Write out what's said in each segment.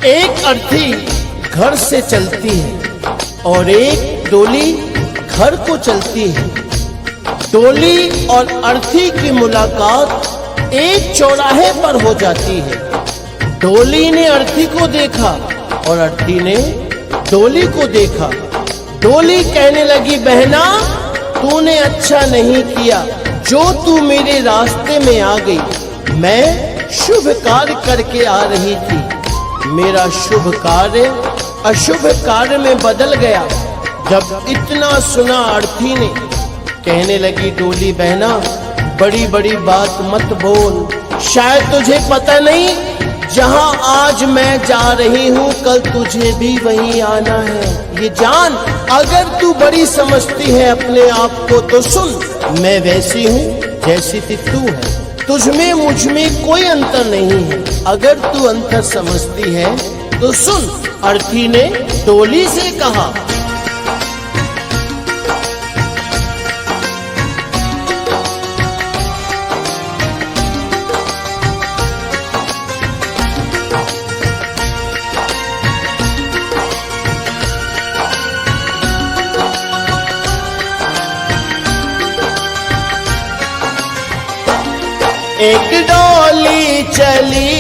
एक अर्थी घर से चलती है और एक डोली घर को चलती है। डोली और अर्थी की मुलाकात एक चौराहे पर हो जाती है। डोली ने अर्थी को देखा और अर्थी ने डोली को देखा। डोली कहने लगी, बहना तूने अच्छा नहीं किया जो तू मेरे रास्ते में आ गई। मैं शुभ कार्य करके आ रही थी, मेरा शुभ कार्य अशुभ कार्य में बदल गया। जब इतना सुना अर्थी ने कहने लगी, डोली बहना बड़ी बड़ी बात मत बोल, शायद तुझे पता नहीं जहां आज मैं जा रही हूं कल तुझे भी वहीं आना है। ये जान, अगर तू बड़ी समझती है अपने आप को तो सुन, मैं वैसी हूं जैसी तू है, तुझमें मुझमें कोई अंतर नहीं है। अगर तू अंतर समझती है तो सुन। अर्थी ने डोली से कहा, एक डोली चली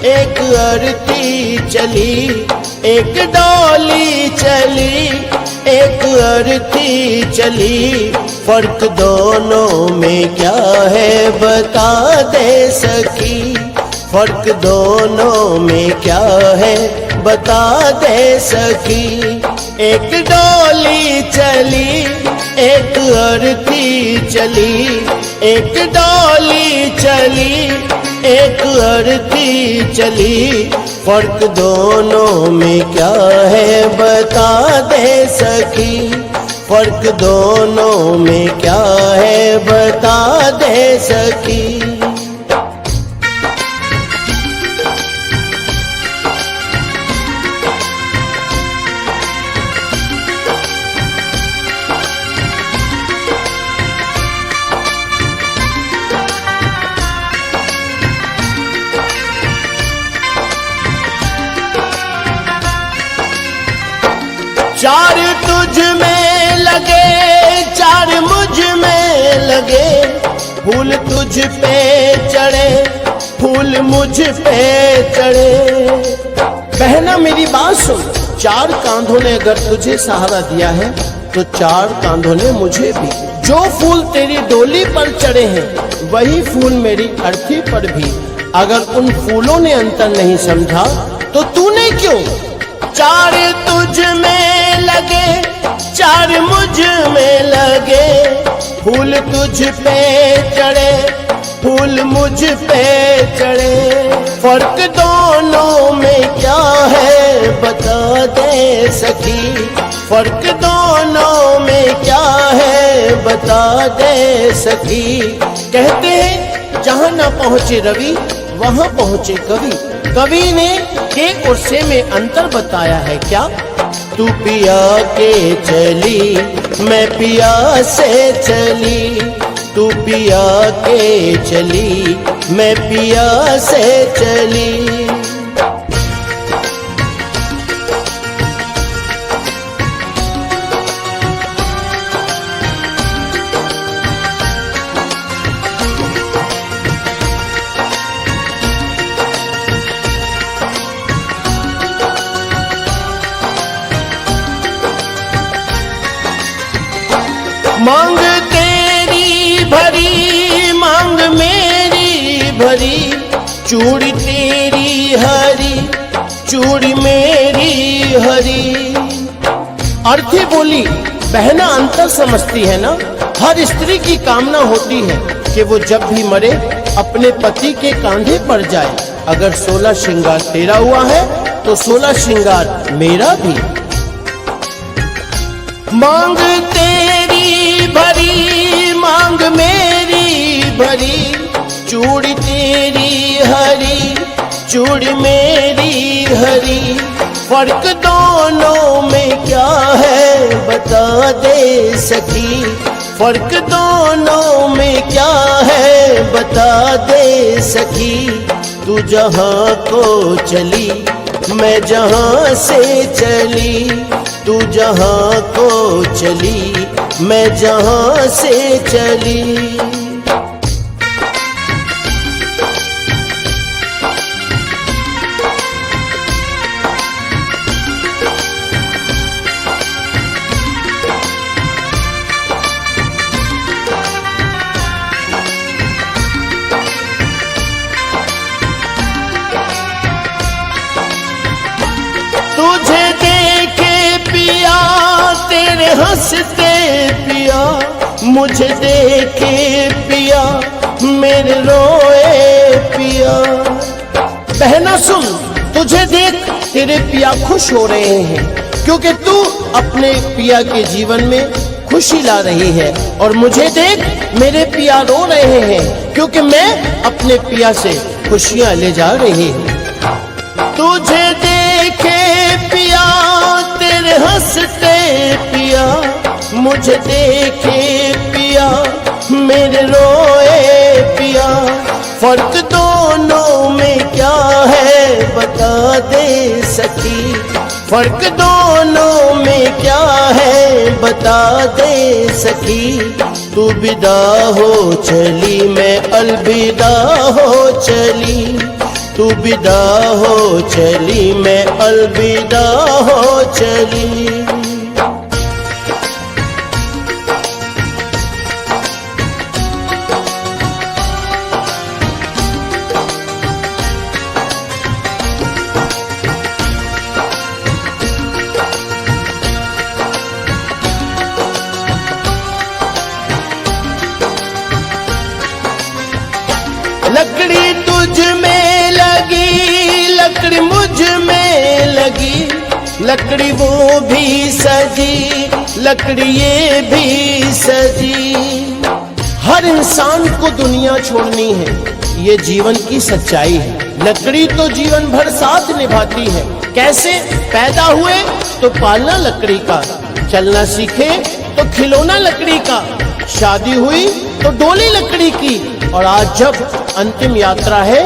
एक अर्थी चली, एक डोली चली एक अर्थी चली। फर्क दोनों में क्या है बता दे सखी, फर्क दोनों में क्या है बता दे सखी। एक डोली चली एक अर्थी चली, एक डोली चली एक अर्थी चली। फर्क दोनों में क्या है बता दे सखी, फर्क दोनों में क्या है बता दे सखी। चार तुझ में लगे चार मुझ में लगे, फूल तुझ पे चढ़े फूल मुझ पे चढ़े। बहना मेरी बात सुन, चार कांधों ने अगर तुझे सहारा दिया है तो चार कांधों ने मुझे भी। जो फूल तेरी डोली पर चढ़े हैं वही फूल मेरी अर्थी पर भी। अगर उन फूलों ने अंतर नहीं समझा तो तूने क्यों। चार तुझ में लगे चार मुझ में लगे, फूल तुझ पे चढ़े फूल मुझ पे चढ़े। फर्क दोनों में क्या है बता दे सखी, फर्क दोनों में क्या है बता दे सखी। कहते हैं जहां न पहुंचे रवि वहां पहुंचे कवि। कवि ने के और से में अंतर बताया है क्या। तू पिया के चली मैं पिया से चली, तू पिया के चली मैं पिया से चली। मांग तेरी भरी मांग मेरी भरी, चूड़ी तेरी हरी चूड़ी मेरी हरी। अर्थी बोली, बहना अंतर समझती है ना। हर स्त्री की कामना होती है कि वो जब भी मरे अपने पति के कांधे पर जाए। अगर 16 श्रृंगार तेरा हुआ है तो 16 श्रृंगार मेरा भी। मांग तेरी भरी मांग मेरी भरी, चूड़ी तेरी हरी चूड़ी मेरी हरी। फर्क दोनों में क्या है बता दे सखी, फर्क दोनों में क्या है बता दे सखी। तू जहाँ को चली मैं जहाँ से चली तू जहाँ को चली, मैं जहाँ से चली। तुझे देखे पिया तेरे हंसते पिया, मुझे देखे पिया मेरे रोए पिया। बहना सुन, तुझे देख तेरे पिया खुश हो रहे हैं क्योंकि तू अपने पिया के जीवन में खुशी ला रही है, और मुझे देख मेरे पिया रो रहे हैं क्योंकि मैं अपने पिया से खुशियां ले जा रही हूँ। तुझे देखे पिया तेरे हंसते पिया, मुझे देखे पिया मेरे रोए पिया। फर्क दोनों में क्या है बता दे सखी, फर्क दोनों में क्या है बता दे सखी। तू विदा हो चली मैं अलविदा हो चली, तू विदा हो चली मैं अलविदा हो चली। लकड़ी तुझ में लगी, लकड़ी मुझ में लगी, लकड़ी वो भी सजी, लकड़ी ये भी सजी। हर इंसान को दुनिया छोड़नी है, ये जीवन की सच्चाई है। लकड़ी तो जीवन भर साथ निभाती है। कैसे? पैदा हुए तो पालना लकड़ी का, चलना सीखे तो खिलौना लकड़ी का, शादी हुई तो डोली लकड़ी की, और आज जब अंतिम यात्रा है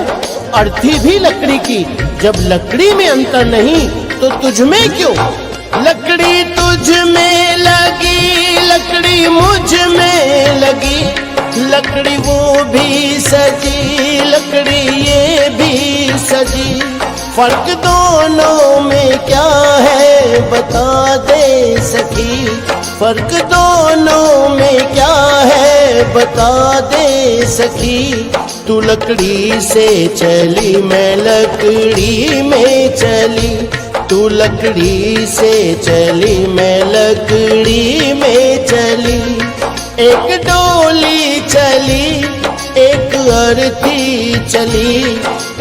अर्थी भी लकड़ी की। जब लकड़ी में अंतर नहीं तो तुझ में क्यों? लकड़ी तुझ में लगी, लकड़ी मुझ में लगी, लकड़ी वो भी सजी, लकड़ी ये भी सजी। फर्क दोनों में क्या है बता दे सखी, फर्क दोनों में क्या है बता दे सखी। तू लकड़ी से चली मैं लकड़ी में चली, तू लकड़ी से चली मैं लकड़ी में चली। एक डोली चली एक अर्थी चली,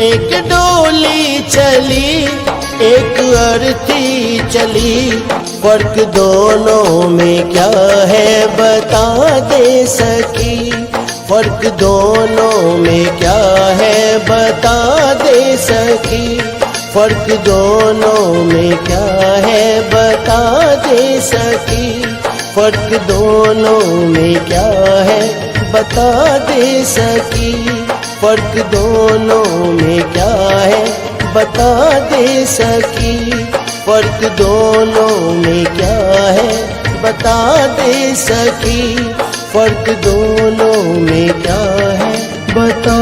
एक डोली चली एक अर्थी चली। फर्क दोनों में क्या है बता दे सखी, फर्क दोनों में क्या है बता दे सखी, फर्क दोनों में क्या है बता दे सखी, फर्क दोनों में क्या है बता दे सकी, फर्क दोनों में क्या है बता दे सकी, फर्क दोनों में क्या है बता दे सकी, फर्क दोनों में क्या है बता